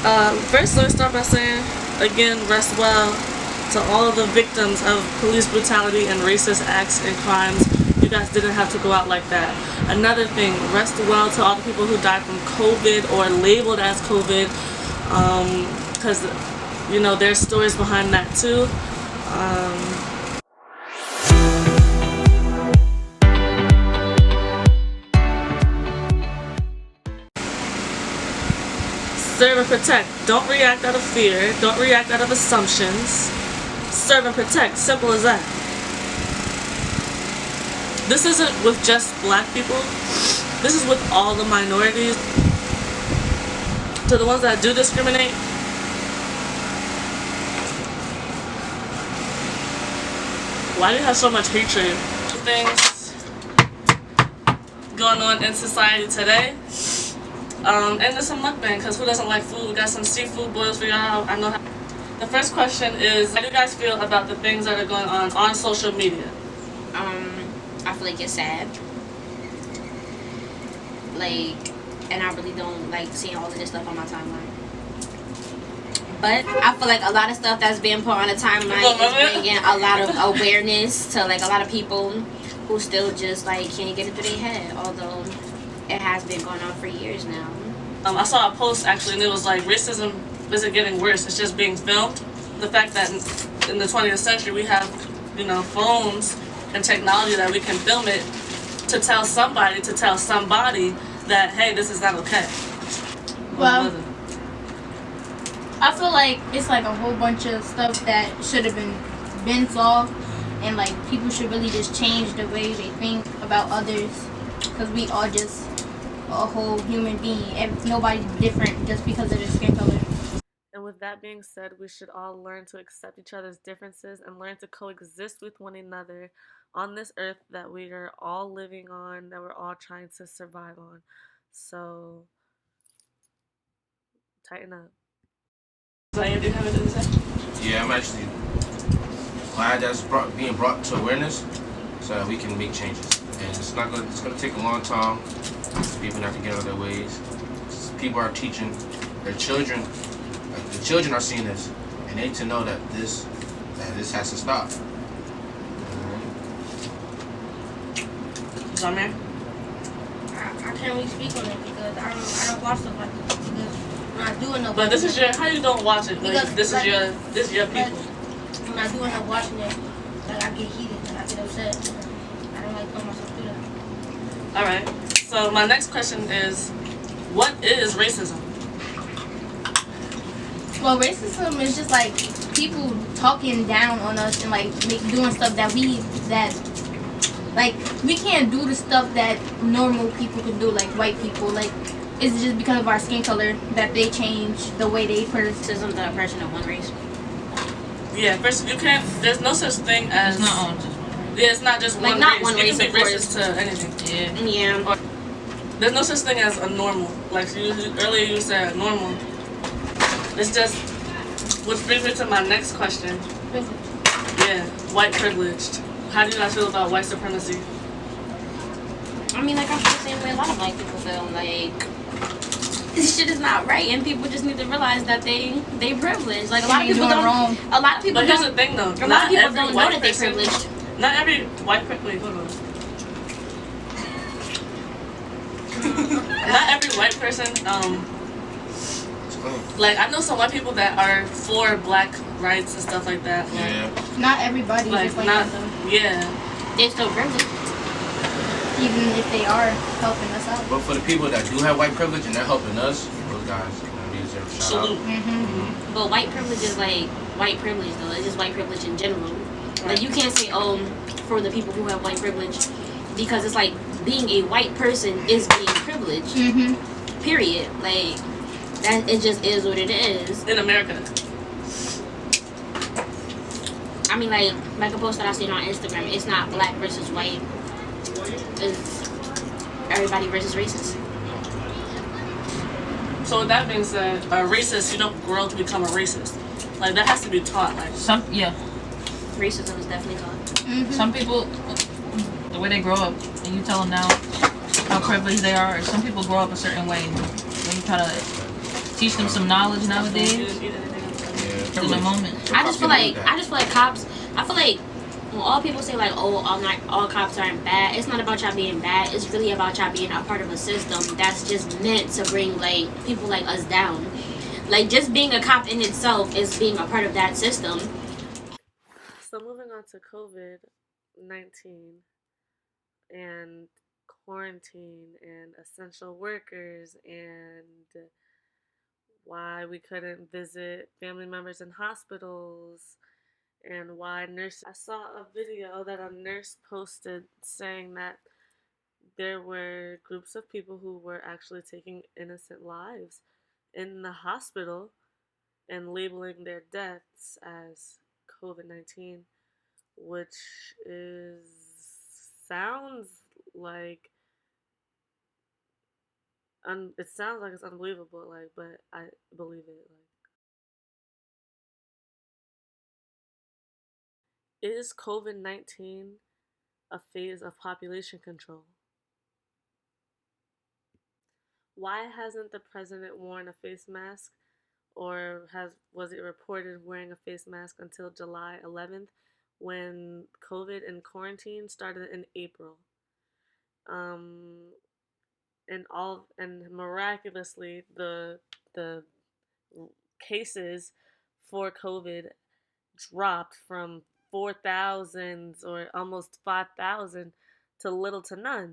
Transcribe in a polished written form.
First, let's start by saying, again, rest well to all of the victims of police brutality and racist acts and crimes. You guys didn't have to go out like that. Another thing, rest well to all the people who died from COVID or labeled as COVID, because, you know, there's stories behind that too. Serve and protect. Don't react out of fear. Don't react out of assumptions. Serve and protect. Simple as that. This isn't with just black people. This is with all the minorities. To the ones that do discriminate. Why do you have so much hatred? Things going on in society today. And there's some mukbang, because who doesn't like food? We got some seafood boils for y'all. I know how. The first question is, how do you guys feel about the things that are going on social media? I feel like it's sad. Like, and I really don't like seeing all of this stuff on my timeline. But I feel like a lot of stuff that's being put on the timeline is bringing a lot of awareness to like a lot of people who still just like can't get it through their head, although it has been going on for years now. I saw a post actually, and it was like, racism isn't getting worse, it's just being filmed. The fact that in the 20th century we have, you know, phones and technology that we can film it to tell somebody that, hey, this is not okay. Well, I feel like it's like a whole bunch of stuff that should have been solved, and like people should really just change the way they think about others, because we all just a whole human being, and nobody's different just because of their skin color. And with that being said, we should all learn to accept each other's differences and learn to coexist with one another on this earth that we are all living on, that we're all trying to survive on. So, tighten up. Zaya, do you have anything to say? Yeah, I'm actually glad that's being brought to awareness so that we can make changes. And it's gonna take a long time. People have to get out of their ways. People are teaching their children. Like, the children are seeing this, and they need to know that this has to stop. Zamir? I can't really speak on it because I don't watch stuff like this, because I'm not doing no. But this is your, how you don't watch it? Like, this is your people. I'm not doing no watching it. Like, I get heated and I get upset. I don't like putting myself through that. All right. So my next question is, what is racism? Well, racism is just like people talking down on us and like doing stuff that like we can't do the stuff that normal people can do, like white people. Like, it's just because of our skin color that they change the way they Racism to a person of one race. Yeah, first you can't. There's no such thing as. It's not on just one. Yeah, it's not just like one not race. One you race, can be racist to anything. Yeah. There's no such thing as a normal. Like earlier you said normal. It's just, which brings me to my next question. Yeah, white privileged. How do you guys feel about white supremacy? I mean, like, I feel the same way a lot of black people feel. Like, this shit is not right, and people just need to realize that they privileged. Like, a lot of people don't. Wrong. A lot of people But don't. here's the thing, though. A lot of people don't know that they privileged. Not every white person. Wait, hold on. Not every white person. Like, I know some white people that are for black rights and stuff like that. Like, Yeah. Not everybody like is like not. that though. Yeah. They're still privileged. Even if they are helping us out. But for the people that do have white privilege and they're helping us, those guys, they deserve a shout out. Salute. But white privilege is like white privilege, though. It's just white privilege in general. Like, you can't say, for the people who have white privilege, because it's like being a white person is being privileged. Period. Like, that it just is what it is. In America. I mean, like a post that I seen on Instagram, it's not black versus white. It's everybody versus racist. So with that being said, a racist, you don't grow to become a racist. Like, that has to be taught. Like, Racism is definitely taught. Some people, the way they grow up, and you tell them now how privileged they are. Some people grow up a certain way, and when you try to teach them some knowledge nowadays. Yeah. In the moment. I just feel like cops. I feel like when all people say like, oh, all cops aren't bad. It's not about y'all being bad. It's really about y'all being a part of a system that's just meant to bring like people like us down. Like just being a cop in itself is being a part of that system. So moving on to COVID-19 and quarantine and essential workers and why we couldn't visit family members in hospitals and why nurses. I saw a video that a nurse posted saying that there were groups of people who were actually taking innocent lives in the hospital and labeling their deaths as COVID-19, which is sounds like it sounds like it's unbelievable, like, but I believe it. Like, is COVID-19 a phase of population control? Why hasn't the president worn a face mask, or was it reported wearing a face mask until July 11th, when COVID and quarantine started in April? And miraculously the cases for COVID dropped from 4,000 or almost 5,000 to little to none.